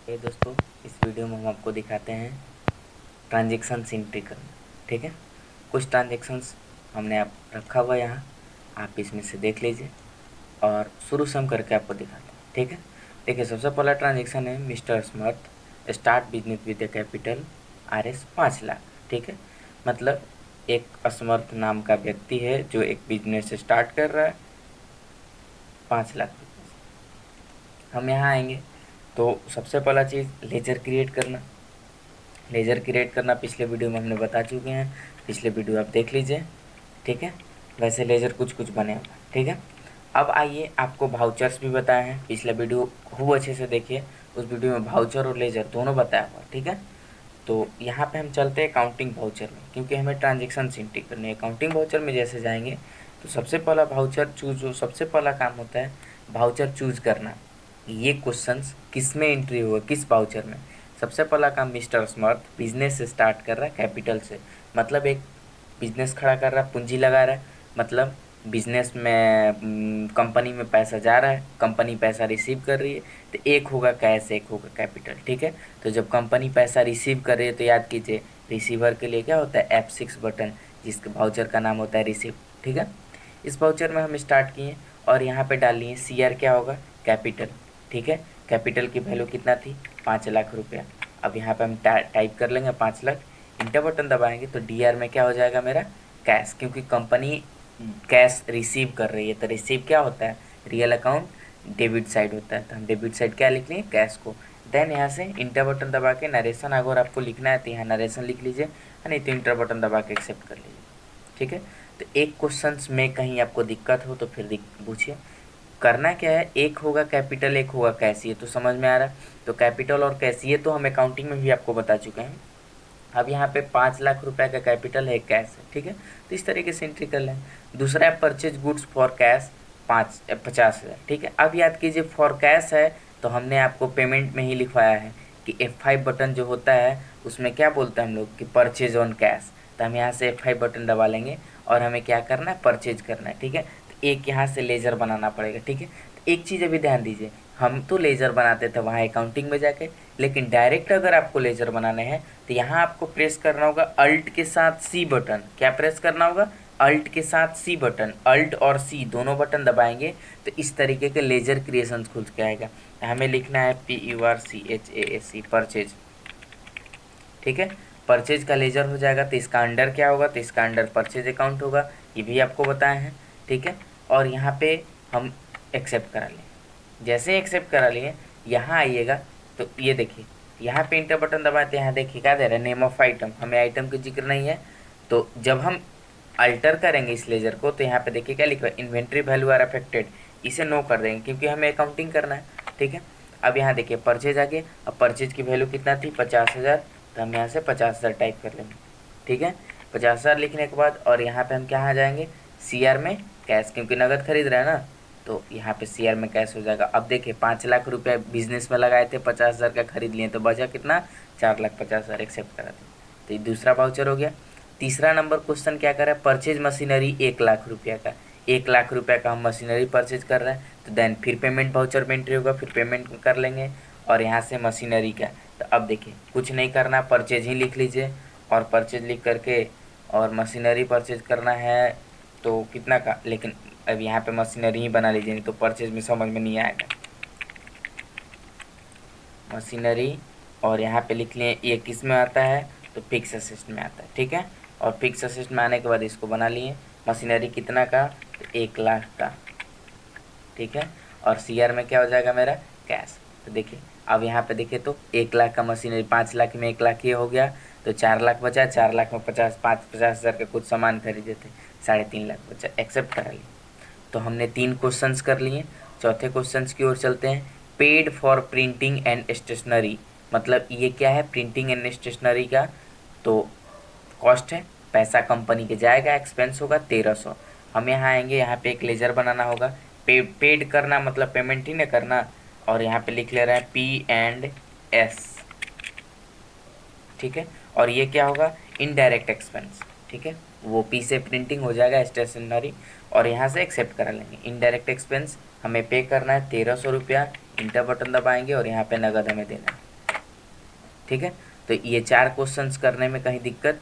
दोस्तों, इस वीडियो में हम आपको दिखाते हैं ट्रांजैक्शन एंट्री करना। ठीक है, कुछ ट्रांजैक्शंस हमने आप रखा हुआ है यहाँ, आप इसमें से देख लीजिए और शुरू से हम करके आपको दिखाते हैं। ठीक है, देखिए सबसे पहला ट्रांजैक्शन है mister Samarth start business with a capital RS 5 lakh. ठीक है, मतलब एक असमर्थ नाम का व्यक्ति है जो एक बिजनेस स्टार्ट कर रहा है 5 लाख रुपये से। हम यहाँ आएंगे तो सबसे पहला चीज़ लेजर क्रिएट करना। लेजर क्रिएट करना पिछले वीडियो में हमने बता चुके हैं, पिछले वीडियो आप देख लीजिए। ठीक है, वैसे लेजर कुछ कुछ बने हुए हैं। ठीक है, अब आइए आपको भाउचर्स भी बताए हैं, पिछला वीडियो खूब अच्छे से देखिए, उस वीडियो में भाउचर और लेजर दोनों बताया हुआ। ठीक है, तो यहाँ पे हम चलते हैं अकाउंटिंग भाउचर में, क्योंकि हमें ट्रांजेक्शन एंट्री करनी है। अकाउंटिंग भाउचर में जैसे जाएंगे तो सबसे पहला भाउचर चूज, जो सबसे पहला काम होता है भाउचर चूज करना। ये क्वेश्चंस किस में एंट्री हुआ, किस भाउचर में। सबसे पहला काम मिस्टर स्मर्थ बिजनेस स्टार्ट कर रहा है कैपिटल से, मतलब एक बिजनेस खड़ा कर रहा है, पूंजी लगा रहा है, मतलब बिजनेस में कंपनी में पैसा जा रहा है, कंपनी पैसा रिसीव कर रही है। तो एक होगा कैश, एक होगा कैपिटल। ठीक है, तो जब कंपनी पैसा रिसीव कर रही है तो याद कीजिए रिसीवर के लिए क्या होता है F6 बटन, जिसके भाउचर का नाम होता है रिसीव। ठीक है, इस भाउचर में हम स्टार्ट किए और यहाँ पे डाल लिए CR क्या होगा कैपिटल। ठीक है, कैपिटल की वैल्यू कितना थी 5 लाख रुपया। अब यहाँ पे हम टाइप कर लेंगे 5 लाख, इंटर बटन दबाएंगे तो DR में क्या हो जाएगा मेरा कैश, क्योंकि कंपनी कैश रिसीव कर रही है। तो रिसीव क्या होता है रियल अकाउंट डेबिट साइड होता है, तो हम डेबिट साइड क्या लिख लें कैश को। देन यहाँ से इंटर बटन दबा के नरेशन अगर आपको लिखना है तो यहाँ नरेशन लिख लीजिए, नहीं तो इंटर बटन दबा के एक्सेप्ट कर लीजिए। ठीक है, तो एक क्वेश्चन में कहीं आपको दिक्कत हो तो फिर पूछिए। करना क्या है, एक होगा कैपिटल एक होगा कैश, ये तो समझ में आ रहा है। तो कैपिटल और कैश ये तो हम अकाउंटिंग में भी आपको बता चुके हैं। अब यहाँ पे 5 लाख रुपए का कैपिटल है, कैश है। ठीक है, तो इस तरीके से एंट्री कर लें। दूसरा है परचेज गुड्स फॉर कैश 50,000। ठीक है, अब याद कीजिए फॉर कैश है तो हमने आपको पेमेंट में ही लिखवाया है कि F5 बटन जो होता है उसमें क्या बोलते हैं हम लोग कि परचेज ऑन कैश। तो हम यहाँ से F5 बटन दबा लेंगे और हमें क्या करना है परचेज करना है। ठीक है, तो एक यहाँ से लेजर बनाना पड़ेगा। ठीक है, तो एक चीज़ अभी ध्यान दीजिए, हम तो लेजर बनाते थे वहाँ अकाउंटिंग में जाके, लेकिन डायरेक्ट अगर आपको लेजर बनाने हैं तो यहाँ आपको प्रेस करना होगा अल्ट के साथ C बटन। क्या प्रेस करना होगा अल्ट के साथ C बटन, अल्ट और C दोनों बटन दबाएंगे तो इस तरीके के लेजर क्रिएशन खुल के आएगा। हमें लिखना है PURCHASE परचेज। ठीक है, परचेज का लेजर हो जाएगा तो इसका अंडर क्या होगा, तो इसका अंडर परचेज अकाउंट होगा, ये भी आपको बताए हैं। ठीक है, और यहाँ पे हम एक्सेप्ट करा लें। जैसे ही एक्सेप्ट करा लिए यहाँ आइएगा तो ये देखिए यहाँ पे इंटर बटन दबाते हैं, यहाँ देखिए क्या दे रहा है नेम ऑफ आइटम, हमें आइटम का जिक्र नहीं है। तो जब हम अल्टर करेंगे इस लेजर को तो यहाँ पे देखिए क्या लिखा है इन्वेंट्री वैल्यू आर अफेक्टेड, इसे नो कर देंगे क्योंकि हमें अकाउंटिंग करना है। ठीक है, अब यहाँ देखिए परचेज आ गया, अब परचेज की वैल्यू कितना थी 50,000, तो हम यहाँ से 50,000 टाइप कर लेंगे। ठीक है, 50,000 लिखने के बाद और यहाँ पे हम क्या आ जाएंगे CR में कैश, क्योंकि नगद खरीद रहे हैं ना, तो यहाँ पे CR में कैश हो जाएगा। अब देखिए 5 लाख रुपये बिजनेस में लगाए थे, 50,000 का खरीद लिए तो बचा कितना 4,50,000 एक्सेप्ट करा थे। तो ये दूसरा वाउचर हो गया। तीसरा नंबर क्वेश्चन क्या कर रहा है परचेज मशीनरी 1 लाख रुपये का, 1 लाख रुपये का हम मशीनरी परचेज कर रहे हैं। तो देन फिर पेमेंट वाउचर में एंट्री होगा, फिर पेमेंट कर लेंगे और यहाँ से मशीनरी का। तो अब देखिए कुछ नहीं करना, परचेज ही लिख लीजिए और परचेज लिख करके और मशीनरी परचेज करना है तो कितना का, लेकिन अब यहाँ पे मशीनरी ही बना लीजिए, नहीं तो परचेज में समझ में नहीं आएगा। मशीनरी और यहाँ पे लिख लिए ये किस में आता है तो फिक्स असेट में आता है। ठीक है, और फिक्स असेट में आने के बाद इसको बना लिए मशीनरी कितना का तो 1 लाख का। ठीक है, और CR में क्या हो जाएगा मेरा कैश। तो देखिए अब यहाँ पे देखिए तो 1 लाख का मशीनरी, 5 लाख में 1 लाख ये हो गया तो 4 लाख बचा, 4 लाख में 50,000 का कुछ सामान खरीदे थे, 3.5 लाख बचा, एक्सेप्ट करा लिए। तो हमने 3 क्वेश्चंस कर लिए। चौथे क्वेश्चंस की ओर चलते हैं। Paid for printing and stationery, मतलब ये क्या है प्रिंटिंग एंड स्टेशनरी का तो कॉस्ट है, पैसा कंपनी के जाएगा, एक्सपेंस होगा 1,300। हम यहाँ आएंगे, यहाँ पे एक लेजर बनाना होगा। पेड करना मतलब पेमेंट ही ना करना, और यहाँ पे लिख ले रहे हैं P&S। ठीक है, और ये क्या होगा इनडायरेक्ट एक्सपेंस। ठीक है, वो P से प्रिंटिंग हो जाएगा स्टेशनरी और यहाँ से एक्सेप्ट करा लेंगे। इनडायरेक्ट एक्सपेंस हमें पे करना है 1,300 रुपया, इंटर बटन दबाएंगे और यहाँ पे नगद हमें देना है। ठीक है। तो ये 4 क्वेश्चंस करने में कहीं दिक्कत।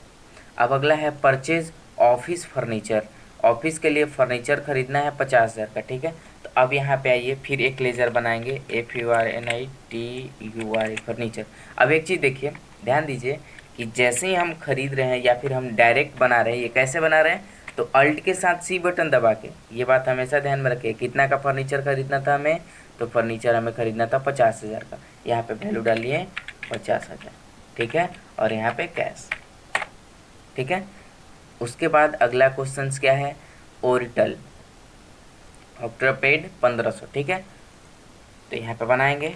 अब अगला है परचेज ऑफिस फर्नीचर। ऑफिस के लिए फर्नीचर खरीदना है 50,000 का, ठीक है। तो अब यहाँ पे आइए, फिर एक लेजर बनाएंगे, FURNITUR फर्नीचर। अब एक चीज़ देखिए, ध्यान दीजिए कि जैसे ही हम खरीद रहे हैं या फिर हम डायरेक्ट बना रहे हैं, ये कैसे बना रहे हैं, तो अल्ट के साथ सी बटन दबा के, ये बात हमेशा ध्यान में रखिए। कितना का फर्नीचर खरीदना था हमें, तो फर्नीचर हमें खरीदना था 50,000 का। यहाँ पे वैल्यू डालिए 50,000, ठीक है, और यहाँ पे कैश, ठीक है। उसके बाद अगला क्वेश्चन क्या है, ओरिटल आफ्टर पेड 1500, ठीक है। तो यहाँ पे बनाएंगे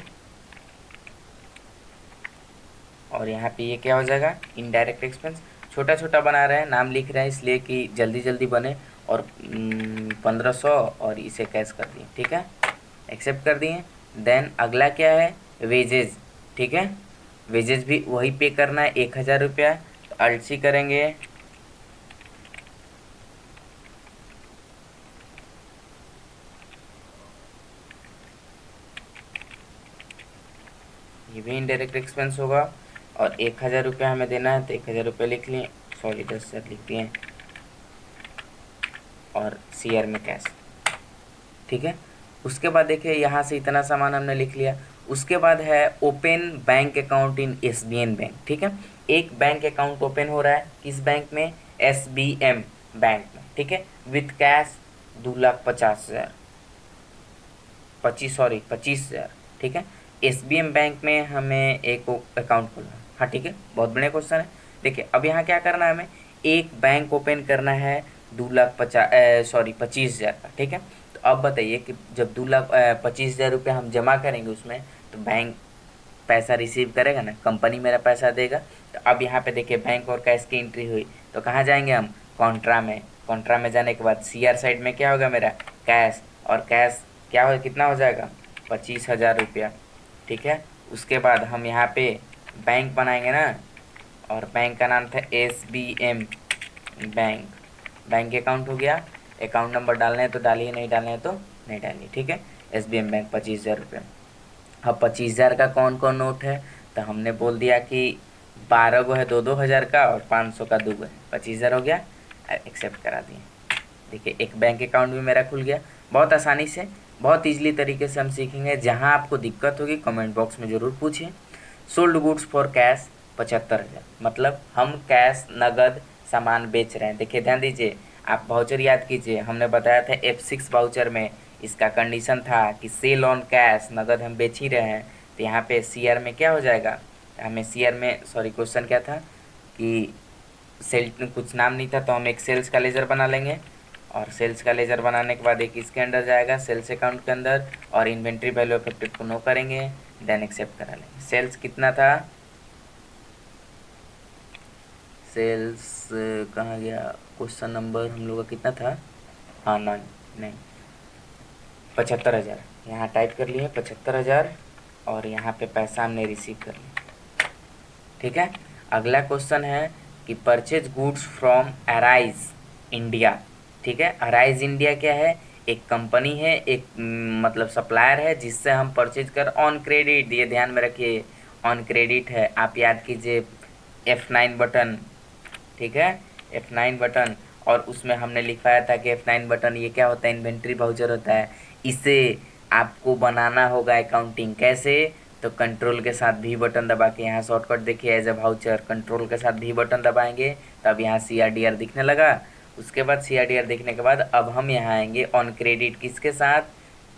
और यहाँ पे ये क्या हो जाएगा, इनडायरेक्ट एक्सपेंस। छोटा छोटा बना रहे हैं, नाम लिख रहे हैं इसलिए कि जल्दी जल्दी बने। और 1500 और इसे कैश कर दिए, ठीक है, एक्सेप्ट कर दिए। देन अगला क्या है, वेजेज, ठीक है। वेजेज भी वही पे करना है, 1,000 रुपया। तो अल्ट सी करेंगे, ये भी इनडायरेक्ट एक्सपेंस होगा। और 1,000 रुपया हमें देना है, तो 1,000 रुपया लिख लिए, सॉरी 10,000 लिख दिए, और CR में कैश, ठीक है। उसके बाद देखिए यहाँ से इतना सामान हमने लिख लिया। उसके बाद है open bank account in SBN bank, ठीक है। एक बैंक अकाउंट ओपन हो रहा है, किस बैंक में, SBM बैंक में, ठीक है, विथ कैश 2,50,000, 25,000, ठीक है। SBM बैंक में हमें एक अकाउंट खोलना है, हाँ ठीक है, बहुत बढ़िया क्वेश्चन है। देखिए अब यहाँ क्या करना है, हमें एक बैंक ओपन करना है 25,000 का, ठीक है। तो अब बताइए कि जब 25,000 रुपये हम जमा करेंगे उसमें, तो बैंक पैसा रिसीव करेगा ना, कंपनी मेरा पैसा देगा। तो अब यहाँ पे देखिए बैंक और कैश की एंट्री हुई, तो कहाँ जाएंगे हम, कॉन्ट्रा में। कॉन्ट्रा में जाने के बाद CR साइड में क्या होगा मेरा, कैश, और कैश क्या हो, कितना हो जाएगा, 25,000 रुपया, ठीक है। उसके बाद हम यहाँ पे बैंक बनाएंगे ना, और बैंक का नाम था SBM बैंक। बैंक अकाउंट हो गया, अकाउंट नंबर डालना है तो डालिए, नहीं डालना है तो नहीं डालिए, ठीक है। SBM बैंक 25,000 रुपये। अब 25,000 का कौन कौन नोट है, तो हमने बोल दिया कि 12 गो है 2-2 हज़ार का, और 500 का 2 गो है, 25,000 हो गया, एक्सेप्ट करा दिए। देखिए एक बैंक अकाउंट भी मेरा खुल गया। बहुत आसानी से, बहुत ईजिली तरीके से हम सीखेंगे। जहाँ आपको दिक्कत होगी कमेंट बॉक्स में ज़रूर पूछिए। सोल्ड गुड्स फॉर कैश 75,000, मतलब हम कैश नगद सामान बेच रहे हैं। देखिए ध्यान दीजिए, आप वाउचर याद कीजिए, हमने बताया था F6 वाउचर में इसका कंडीशन था कि सेल ऑन कैश, नगद हम बेच ही रहे हैं। तो यहाँ पे CR में क्या हो जाएगा, हमें CR में, सॉरी क्वेश्चन क्या था कि सेल, कुछ नाम नहीं था, तो हम एक सेल्स का लेजर बना लेंगे। और सेल्स का लेजर बनाने के बाद एक इसके अंदर जाएगा, सेल्स अकाउंट के अंदर, और इन्वेंट्री वैल्यू इफेक्टिव को नो करेंगे, देन एक्सेप्ट करा लेंगे। सेल्स कितना था, सेल्स कहाँ गया, क्वेश्चन नंबर हम लोग का कितना था, हाँ नहीं 75,000, यहाँ टाइप कर लिए 75,000, और यहाँ पे पैसा हमने रिसीव कर लिया, ठीक है। अगला क्वेश्चन है कि purchase goods from arise India, ठीक है। अराइज इंडिया क्या है, एक कंपनी है, एक मतलब सप्लायर है, जिससे हम परचेज कर ऑन क्रेडिट, ये ध्यान में रखिए, ऑन क्रेडिट है। आप याद कीजिए F9 बटन, ठीक है, F9 बटन। और उसमें हमने लिखवाया था कि F9 बटन ये क्या होता है, इन्वेंट्री वाउचर होता है। इसे आपको बनाना होगा अकाउंटिंग, कैसे, तो कंट्रोल के साथ भी बटन दबा के, यहाँ शॉर्टकट देखिए, एज ए वाउचर कंट्रोल के साथ भी बटन दबाएंगे, तब यहाँ CRDR दिखने लगा। उसके बाद CRDR देखने के बाद अब हम यहाँ आएंगे ऑन क्रेडिट, किसके साथ,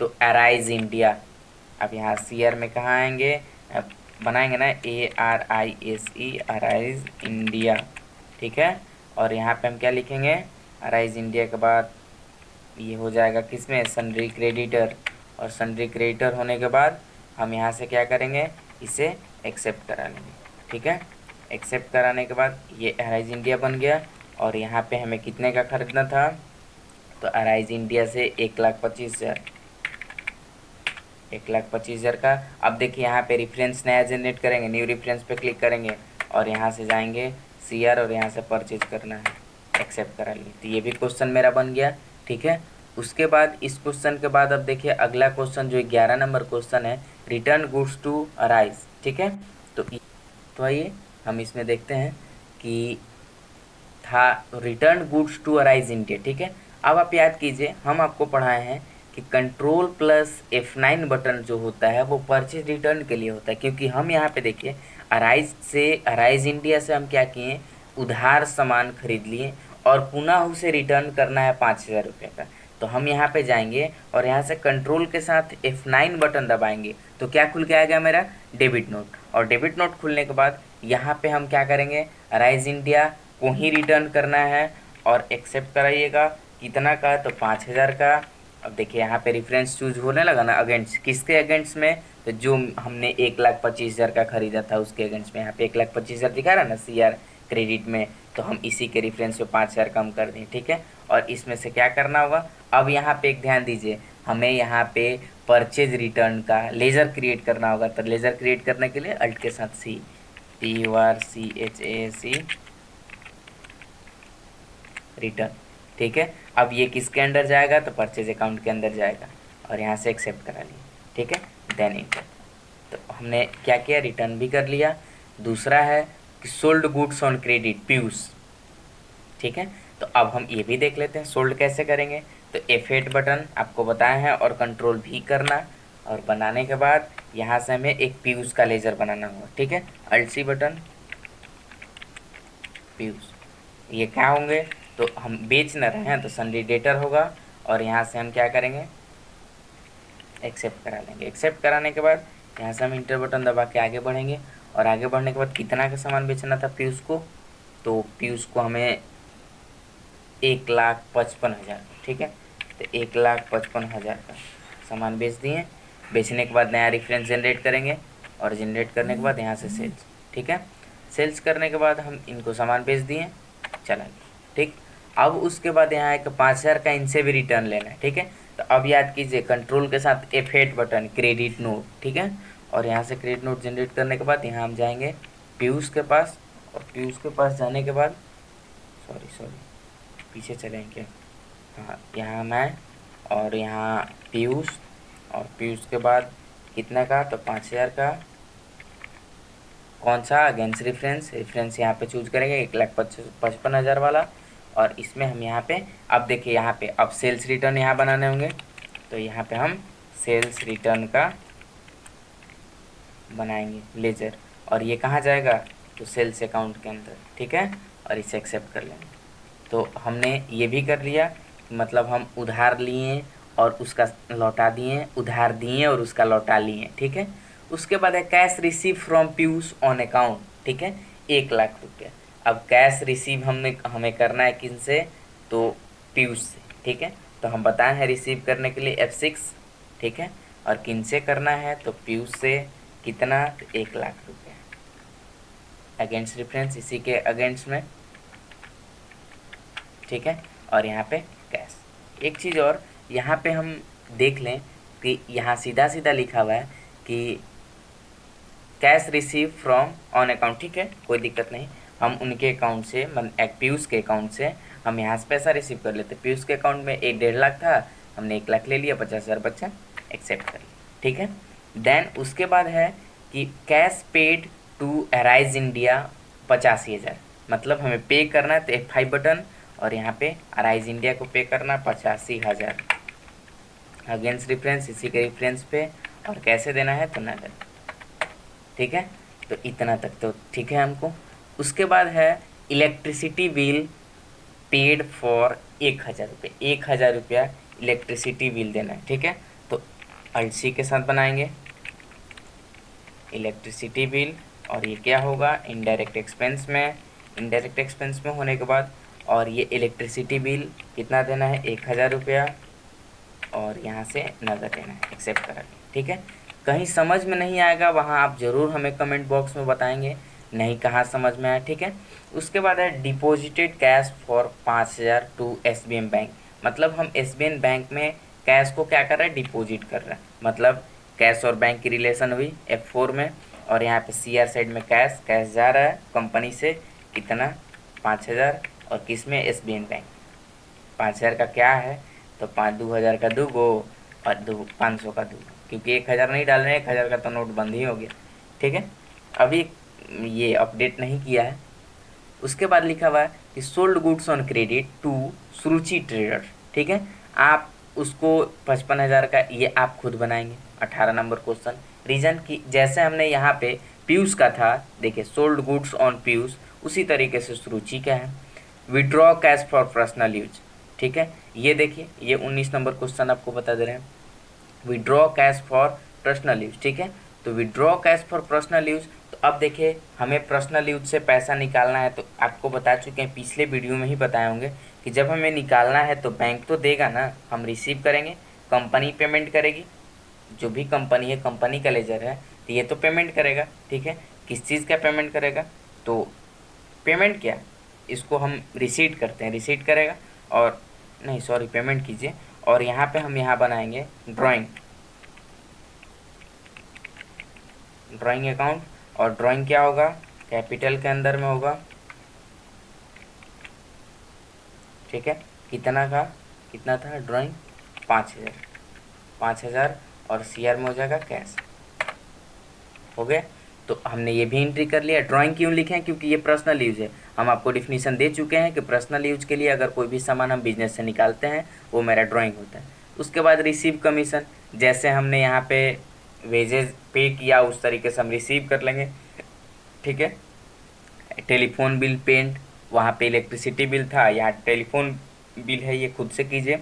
तो अराइज इंडिया। अब यहाँ CR में कहाँ आएंगे, बनाएंगे ना ARISE, अराइज इंडिया, ठीक है। और यहाँ पे हम क्या लिखेंगे, अराइज इंडिया के बाद ये हो जाएगा किसमें, सन्ड्री क्रेडिटर। और सन्ड्री क्रेडिटर होने के बाद हम यहाँ से क्या करेंगे, इसे एक्सेप्ट करा लेंगे, ठीक है। एक्सेप्ट कराने के बाद ये अराइज इंडिया बन गया। और यहाँ पे हमें कितने का खरीदना था, तो अराइज इंडिया से 1,25,000, 1,25,000 का। अब देखिए यहाँ पे रेफरेंस नया जनरेट करेंगे, न्यू रेफरेंस पे क्लिक करेंगे, और यहाँ से जाएंगे CR, और यहाँ से परचेज करना है, एक्सेप्ट करा लिए। तो ये भी क्वेश्चन मेरा बन गया, ठीक है। उसके बाद इस क्वेश्चन के बाद अब देखिए अगला क्वेश्चन जो 11 नंबर क्वेश्चन है, रिटर्न गुड्स टू अराइज, ठीक है। तो तो आइए हम इसमें देखते हैं कि था return goods to Arise India, ठीक है। अब आप याद कीजिए, हम आपको पढ़ाए हैं कि कंट्रोल प्लस F9 बटन जो होता है वो परचेज रिटर्न के लिए होता है, क्योंकि हम यहाँ पे देखिए अराइज इंडिया से हम क्या किए, उधार सामान खरीद लिए और पुनः उसे रिटर्न करना है 5,000 रुपये का। तो हम यहाँ पे जाएंगे और यहाँ से कंट्रोल के साथ F9 बटन दबाएंगे तो क्या खुल के आएगा मेरा, डेबिट नोट। और डेबिट नोट खुलने के बाद यहाँ पे हम क्या करेंगे, अराइज इंडिया को ही रिटर्न करना है और एक्सेप्ट कराइएगा। कितना का, तो 5,000 का। अब देखिए यहाँ पे रेफरेंस चूज होने लगा ना, अगेंस्ट किसके अगेंस्ट में, तो जो हमने 1,25,000 का खरीदा था उसके अगेंस्ट में। यहाँ पे 1,25,000 दिखा रहा है ना CR क्रेडिट में, तो हम इसी के रेफरेंस पे 5,000 कम कर दें, ठीक है। और इसमें से क्या करना होगा, अब यहाँ पे एक ध्यान दीजिए, हमें यहाँ पे परचेज रिटर्न का लेजर क्रिएट करना होगा। तो लेजर क्रिएट करने के लिए अल्ट के साथ CPURCHASE रिटर्न, ठीक है। अब ये किसके अंदर जाएगा, तो परचेज अकाउंट के अंदर जाएगा और यहाँ से एक्सेप्ट करा लिया, ठीक है, देन इंटर। तो हमने क्या किया, रिटर्न भी कर लिया। दूसरा है कि sold goods on credit Piyush, ठीक है। तो अब हम ये भी देख लेते हैं सोल्ड कैसे करेंगे। तो F8 बटन आपको बताया है और कंट्रोल भी करना, और बनाने के बाद यहाँ से हमें एक पीयूष का लेजर बनाना होगा, ठीक है। अल्ट C बटन, पीयूष, ये क्या होंगे, तो हम बेच न रहे हैं तो सन्डे डेटर होगा। और यहाँ से हम क्या करेंगे, एक्सेप्ट करा लेंगे। एक्सेप्ट कराने के बाद यहाँ से हम इंटर बटन दबा के आगे बढ़ेंगे। और आगे बढ़ने के बाद कितना का सामान बेचना था पीयूष को, तो पीयूष को हमें 1,55,000, ठीक है। तो 1,55,000 का सामान बेच दिए। बेचने के बाद नया रेफरेंस जनरेट करेंगे और जनरेट करने के बाद यहाँ से सेल्स, ठीक है। सेल्स करने के बाद हम इनको सामान बेच दिए, चला गया, ठीक। अब उसके बाद यहाँ एक 5,000 का इनसे भी रिटर्न लेना है, ठीक है। तो अब याद कीजिए कंट्रोल के साथ F8 बटन, क्रेडिट नोट, ठीक है। और यहाँ से क्रेडिट नोट जनरेट करने के बाद यहाँ हम जाएंगे पीयूष के पास, और पीयूष के पास जाने के बाद सॉरी पीछे चलें क्या, हाँ, यहाँ मैं और यहाँ पीयूष, और पीयूष के बाद कितना का, तो 5,000 का। कौन सा, अगेंस्ट रेफरेंस यहाँ पे चूज करेंगे 1,55,000 वाला। और इसमें हम यहाँ पे, अब देखिए यहाँ पे अब सेल्स रिटर्न यहाँ बनाने होंगे। तो यहाँ पे हम सेल्स रिटर्न का बनाएंगे लेजर, और ये कहाँ जाएगा, तो सेल्स अकाउंट के अंदर, ठीक है। और इसे एक्सेप्ट कर लेंगे। तो हमने ये भी कर लिया, मतलब हम उधार लिए और उसका लौटा दिए, उधार दिए और उसका लौटा लिए, ठीक है। उसके बाद है cash receive from Piyush on account, ठीक है, 1,00,000 रुपया। अब कैश रिसीव हमें करना है किन से, तो पीयूष से, ठीक है। तो हम बताए हैं रिसीव करने के लिए F6, ठीक है। और किन से करना है, तो पीयूष से। कितना, तो 1,00,000 रुपया अगेंस्ट रेफरेंस, इसी के अगेंस्ट में, ठीक है। और यहाँ पे कैश। एक चीज़ और यहाँ पे हम देख लें कि यहाँ सीधा सीधा लिखा हुआ है कि cash receive from on account, ठीक है, कोई दिक्कत नहीं। हम उनके अकाउंट से, पीयूष के अकाउंट से हम यहाँ से पैसा रिसीव कर लेते। पीयूष के अकाउंट में 1,50,000 था, हमने 1,00,000 ले लिया, 50,000 बचा, एक्सेप्ट कर लिया, ठीक है। देन उसके बाद है कि cash paid to Arise India 85,000, मतलब हमें पे करना है। तो F5 बटन और यहाँ पे अराइज इंडिया को पे करना 85,000 अगेंस्ट रेफरेंस, इसी के रेफरेंस पे। और कैसे देना है, तो नगद, ठीक है। तो इतना तक तो ठीक है हमको। उसके बाद है इलेक्ट्रिसिटी बिल पेड फॉर 1,000 रुपये, 1,000 रुपया इलेक्ट्रिसिटी बिल देना है, ठीक है। तो अल्ट C के साथ बनाएंगे इलेक्ट्रिसिटी बिल, और ये क्या होगा, इनडायरेक्ट एक्सपेंस में। इनडायरेक्ट एक्सपेंस में होने के बाद, और ये इलेक्ट्रिसिटी बिल कितना देना है, 1,000 रुपया, और यहाँ से नगद देना है, एक्सेप्ट करा, ठीक है। कहीं समझ में नहीं आएगा वहाँ आप ज़रूर हमें कमेंट बॉक्स में बताएंगे, नहीं कहाँ समझ में आया, ठीक है। उसके बाद है deposited cash for 5,000 to SBM bank, मतलब हम SBM बैंक में कैश को क्या कर रहे हैं, डिपॉजिट कर रहे हैं। मतलब कैश और बैंक की रिलेशन हुई F4 में, और यहाँ पे CR साइड में कैश जा रहा है कंपनी से, कितना, 5,000, और किस में, SBM बैंक। 5,000 का क्या है, तो 2,000 का 2 गो, और 500 का 2, क्योंकि 1,000 नहीं डाल रहे हैं, 1,000 का तो नोट बंद ही हो गया, ठीक है। अभी ये अपडेट नहीं किया है। उसके बाद लिखा हुआ है कि sold goods on credit to Suruchi traders, ठीक है। आप उसको 55,000 का ये आप खुद बनाएंगे। 18 नंबर क्वेश्चन, रीजन कि जैसे हमने यहाँ पे पीयूष का था, देखिए सोल्ड गुड्स ऑन पीयूष, उसी तरीके से सुरुचि का है। Withdraw cash for personal use, ठीक है। ये देखिए ये 19 नंबर क्वेश्चन आपको बता दे रहे हैं, withdraw cash for personal use, ठीक है। तो withdraw cash for personal use, तो अब देखिए हमें पर्सनल यूज से पैसा निकालना है, तो आपको बता चुके हैं, पिछले वीडियो में ही बताए होंगे कि जब हमें निकालना है तो बैंक तो देगा ना, हम रिसीव करेंगे, कंपनी पेमेंट करेगी, जो भी कंपनी है कंपनी का लेजर है तो ये तो पेमेंट करेगा, ठीक है। किस चीज़ का पेमेंट करेगा, तो पेमेंट क्या, इसको हम रिसीट करते हैं, रिसीट करेगा, और नहीं सॉरी पेमेंट कीजिए, और यहाँ पे हम यहाँ बनाएंगे ड्राइंग, ड्राइंग अकाउंट, और ड्राइंग क्या होगा, कैपिटल के अंदर में होगा, ठीक है। कितना का, कितना था ड्राइंग, 5,000, 5,000, और सीआर में हो जाएगा कैश, हो गया। तो हमने ये भी एंट्री कर लिया। ड्राइंग क्यों लिखे हैं, क्योंकि ये पर्सनल यूज है, हम आपको डिफिनीशन दे चुके हैं कि पर्सनल यूज के लिए अगर कोई भी सामान हम बिजनेस से निकालते हैं वो मेरा ड्राइंग होता है। उसके बाद रिसीव कमीशन, जैसे हमने यहाँ पे वेजेज पे किया उस तरीके से हम रिसीव कर लेंगे, ठीक है। टेलीफोन बिल पेंट, वहाँ पे इलेक्ट्रिसिटी बिल था, यहाँ टेलीफोन बिल है, ये खुद से कीजिए।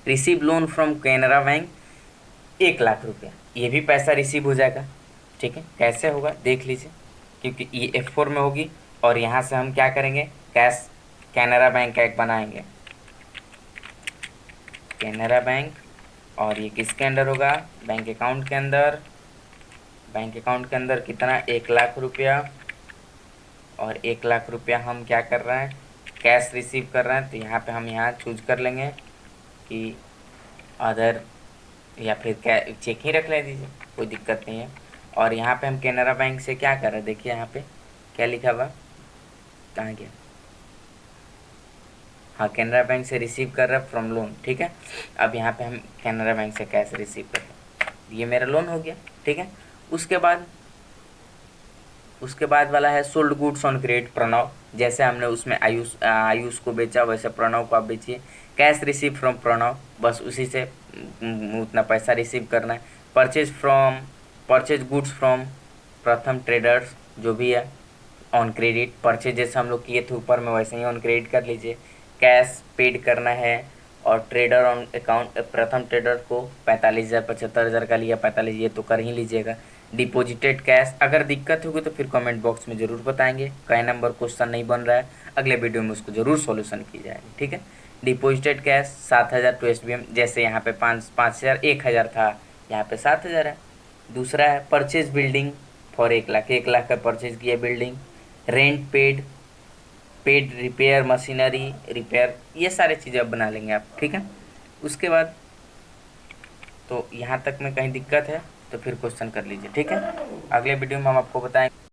Receive loan from Canara bank 1,00,000 रुपया, ये भी पैसा रिसीव हो जाएगा, ठीक है। कैसे होगा देख लीजिए, क्योंकि ये F4 में होगी, और यहाँ से हम क्या करेंगे, कैश कैनरा बैंक का एक बनाएंगे, कैनरा बैंक, और ये किसके अंदर होगा, बैंक अकाउंट के अंदर, बैंक अकाउंट के अंदर कितना, 1,00,000 रुपया, और 1,00,000 रुपया हम क्या कर रहे हैं, कैश रिसीव कर रहे हैं, तो यहाँ पे हम यहाँ चूज कर लेंगे कि अदर, या फिर क्या चेक ही रख ले दीजिए, कोई दिक्कत नहीं है। और यहाँ पे हम कैनरा बैंक से क्या कर रहे हैं, देखिए यहाँ पे क्या लिखा हुआ, कहाँ गया, हाँ कैनरा बैंक से रिसीव कर रहा है फ्रॉम लोन, ठीक है। अब यहाँ पे हम कैनरा बैंक से कैश रिसीव कर रहे हैं, ये मेरा लोन हो गया, ठीक है। उसके बाद, उसके बाद वाला है sold goods on credit Pranav, जैसे हमने उसमें आयुष आयुष को बेचा वैसे प्रणव को आप बेचिए। कैश रिसीव फ्रॉम प्रणव, बस उसी से उतना पैसा रिसीव करना है। Purchase from, purchase goods from प्रथम ट्रेडर्स, जो भी है ऑन क्रेडिट, परचेज जैसे हम लोग किए थे ऊपर में वैसे ही ऑन क्रेडिट कर लीजिए। कैश पेड करना है, और ट्रेडर ऑन अकाउंट, प्रथम ट्रेडर को 45,000 75,000 का लिया, 45 ये तो कर ही लीजिएगा। डिपॉजिटेड कैश, अगर दिक्कत होगी तो फिर कमेंट बॉक्स में ज़रूर बताएंगे, कई नंबर क्वेश्चन नहीं बन रहा है, अगले वीडियो में उसको ज़रूर सॉल्यूशन की जाएगी, ठीक है। डिपॉजिटेड कैश 7,000 टू SBM, जैसे यहाँ पे 5,000 1,000 था, यहाँ पे 7,000 है। दूसरा है परचेज बिल्डिंग फॉर 1,00,000, 1,00,000 का परचेज किया building. Rent paid, paid repair machinery repair, ये सारी चीज़ें अब बना लेंगे आप, ठीक है। उसके बाद तो यहाँ तक में कहीं दिक्कत है तो फिर क्वेश्चन कर लीजिए, ठीक है। अगले वीडियो में हम आपको बताएंगे।